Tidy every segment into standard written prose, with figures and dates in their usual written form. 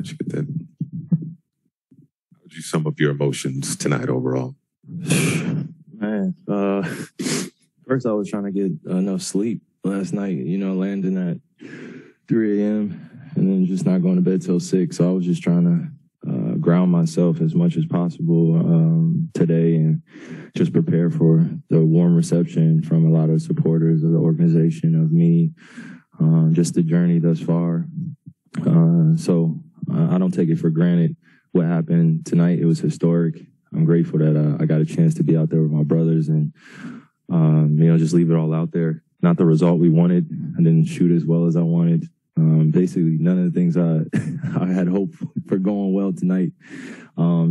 let you get that. How would you sum up your emotions tonight overall? Man, first I was trying to get enough sleep last night, landing at 3 a.m. and then just not going to bed till 6. So I was just trying to ground myself as much as possible today and just prepare for the warm reception from a lot of supporters of the organization, of me, just the journey thus far. So I don't take it for granted what happened tonight. It was historic. I'm grateful that I got a chance to be out there with my brothers and, just leave it all out there. Not the result we wanted. I didn't shoot as well as I wanted. Basically, none of the things I had hoped for going well tonight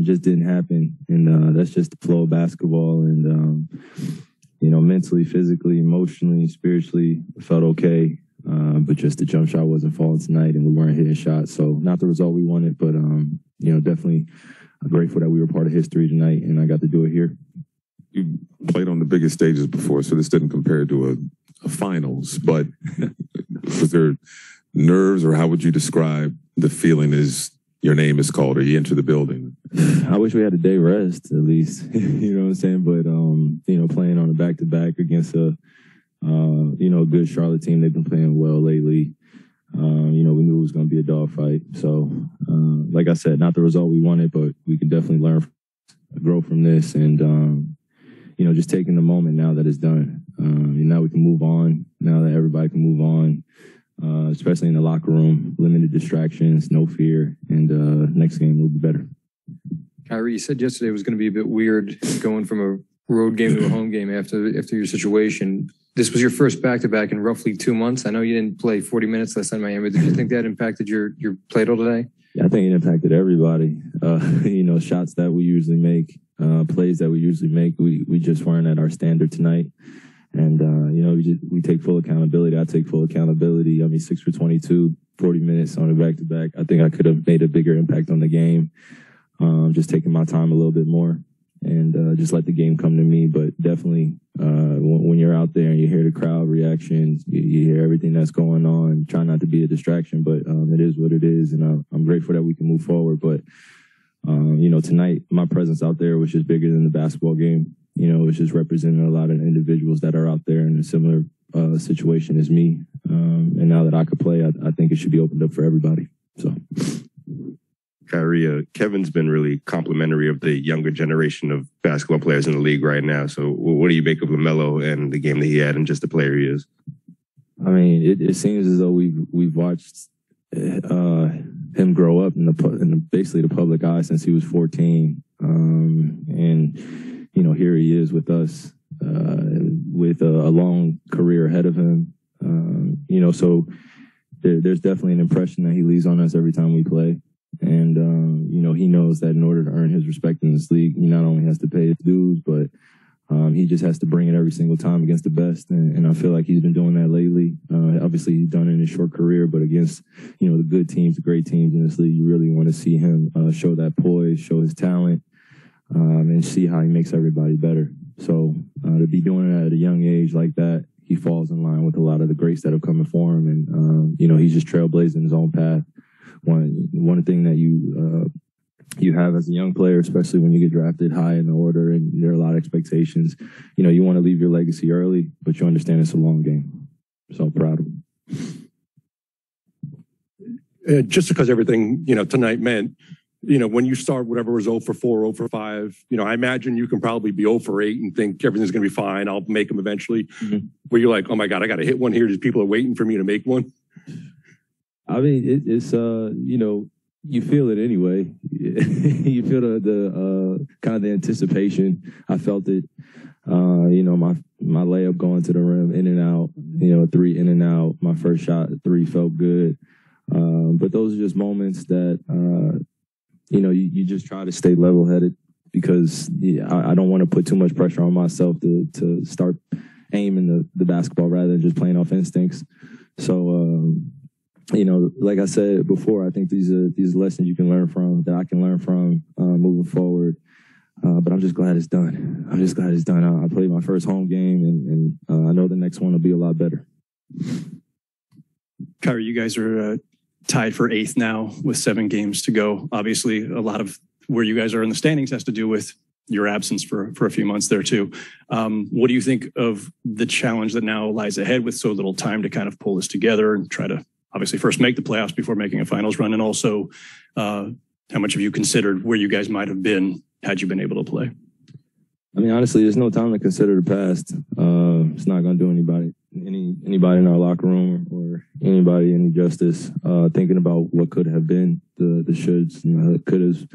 just didn't happen. And that's just the flow of basketball. And, mentally, physically, emotionally, spiritually, felt okay. But just the jump shot wasn't falling tonight and we weren't hitting shots. So not the result we wanted, but, definitely grateful that we were part of history tonight and I got to do it here. You played on the biggest stages before, so this didn't compare to a finals, but was there nerves, or how would you describe the feeling as your name is called or you enter the building? I wish we had a day rest at least, you know what I'm saying? But, playing on a back-to-back against a good Charlotte team, they've been playing well lately. We knew it was going to be a dogfight. So, like I said, not the result we wanted, but we can definitely learn, grow from this, and, just taking the moment now that it's done. Now we can move on, now that everybody can move on, especially in the locker room, limited distractions, no fear, and next game will be better. Kyrie, you said yesterday it was going to be a bit weird going from a road game to a home game after your situation. This was your first back-to-back in roughly 2 months. I know you didn't play 40 minutes last night in Miami. Did you think that impacted your play total today? Yeah, I think it impacted everybody. Shots that we usually make, plays that we usually make, we just weren't at our standard tonight. And, we take full accountability. I take full accountability. 6 for 22, 40 minutes on a back-to-back. I think I could have made a bigger impact on the game, just taking my time a little bit more and just let the game come to me. But definitely when you're out there and you hear the crowd reactions, you hear everything that's going on, try not to be a distraction, but it is what it is. And I'm grateful that we can move forward. But, tonight, my presence out there was just bigger than the basketball game. It's just representing a lot of individuals that are out there in a similar situation as me. And now that I could play, I think it should be opened up for everybody. So, Kyrie, Kevin's been really complimentary of the younger generation of basketball players in the league right now. So what do you make of LaMelo and the game that he had and just the player he is? It seems as though we've watched him grow up in basically the public eye since he was 14. Here he is with us with a long career ahead of him. So there's definitely an impression that he leaves on us every time we play. And, he knows that in order to earn his respect in this league, he not only has to pay his dues, but he just has to bring it every single time against the best. And I feel like he's been doing that lately. Obviously, he's done it in his short career, but against, the good teams, the great teams in this league, you really want to see him show that poise, show his talent, and see how he makes everybody better. So to be doing it at a young age like that, he falls in line with a lot of the greats that have come before him. And, he's just trailblazing his own path. One thing that you have as a young player, especially when you get drafted high in the order and there are a lot of expectations, you want to leave your legacy early, but you understand it's a long game. So proud of him. Just because everything, tonight meant, when you start whatever was 0 for 4, 0 for 5, I imagine you can probably be 0 for 8 and think everything's going to be fine. I'll make them eventually. Mm-hmm. Where you're like, oh my God, I got to hit one here. These people are waiting for me to make one. It's you feel it anyway. You feel the kind of the anticipation. I felt it. My layup going to the rim, in and out. 3 in and out. My first shot, 3 felt good. But those are just moments that you just try to stay level-headed because I don't want to put too much pressure on myself to start aiming the basketball rather than just playing off instincts. So. Like I said before, I think these are lessons you can learn from, that I can learn from moving forward. But I'm just glad it's done. I played my first home game, and I know the next one will be a lot better. Kyrie, you guys are tied for 8th now with 7 games to go. Obviously, a lot of where you guys are in the standings has to do with your absence for a few months there too. What do you think of the challenge that now lies ahead with so little time to kind of pull this together and try to obviously first make the playoffs before making a finals run? And also, how much have you considered where you guys might have been had you been able to play? I mean, honestly, there's no time to consider the past. It's not going to do anybody in our locker room or anybody any justice. Thinking about what could have been, the shoulds, the couldas.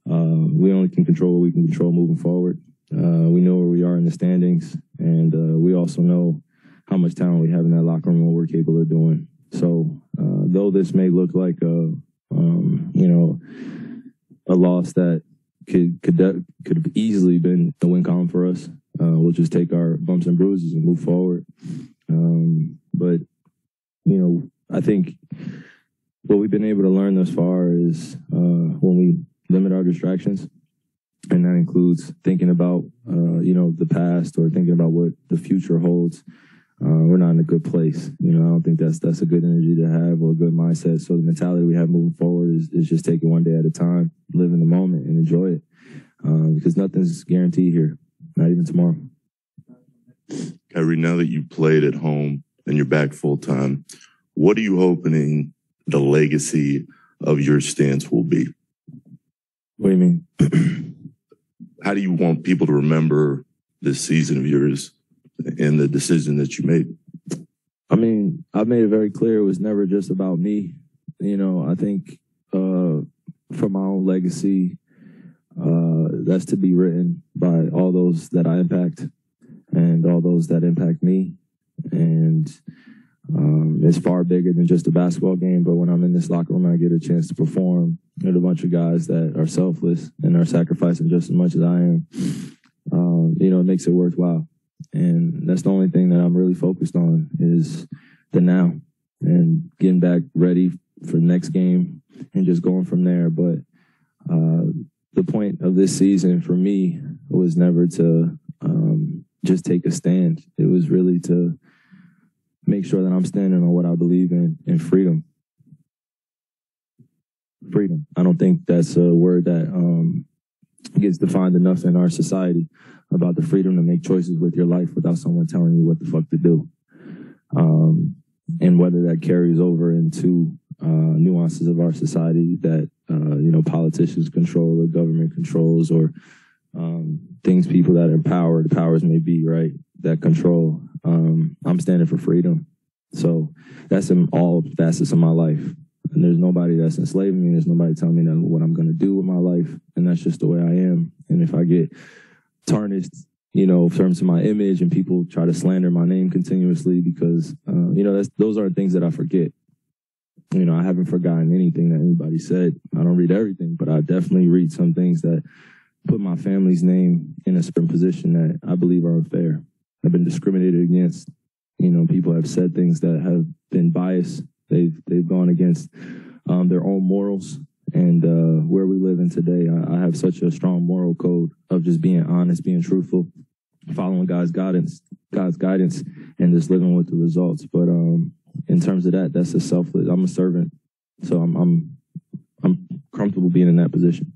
We only can control what we can control moving forward. We know where we are in the standings, and we also know how much talent we have in that locker room and what we're capable of doing. So, though this may look like a loss that could have easily been a win column for us, we'll just take our bumps and bruises and move forward. But I think what we've been able to learn thus far is when we limit our distractions, and that includes thinking about the past or thinking about what the future holds. We're not in a good place. I don't think that's a good energy to have or a good mindset. So the mentality we have moving forward is just take it one day at a time, live in the moment, and enjoy it. Because nothing's guaranteed here, not even tomorrow. Kyrie, now that you played at home and you're back full time, what are you hoping the legacy of your stance will be? What do you mean? How do you want people to remember this season of yours and the decision that you made? I mean, I've made it very clear it was never just about me. I think for my own legacy, that's to be written by all those that I impact and all those that impact me. And it's far bigger than just a basketball game. But when I'm in this locker room, I get a chance to perform with a bunch of guys that are selfless and are sacrificing just as much as I am. It makes it worthwhile. And that's the only thing that I'm really focused on is the now and getting back ready for the next game and just going from there. But the point of this season for me was never to just take a stand. It was really to make sure that I'm standing on what I believe in freedom. Freedom. I don't think that's a word that gets defined enough in our society about the freedom to make choices with your life without someone telling you what the fuck to do. And whether that carries over into nuances of our society that, politicians control or government controls or things people that empower, the powers may be, right, that control. I'm standing for freedom. So that's in all facets of my life. And there's nobody that's enslaving me. There's nobody telling me what I'm going to do with my life. And that's just the way I am. And if I get tarnished, in terms of my image and people try to slander my name continuously because, those are things that I forget. I haven't forgotten anything that anybody said. I don't read everything, but I definitely read some things that put my family's name in a certain position that I believe are unfair. I've been discriminated against. People have said things that have been biased. They've gone against their own morals. And where we live in today, I have such a strong moral code of just being honest, being truthful, following God's guidance, and just living with the results. But in terms of that, that's a selfless. I'm a servant, so I'm comfortable being in that position.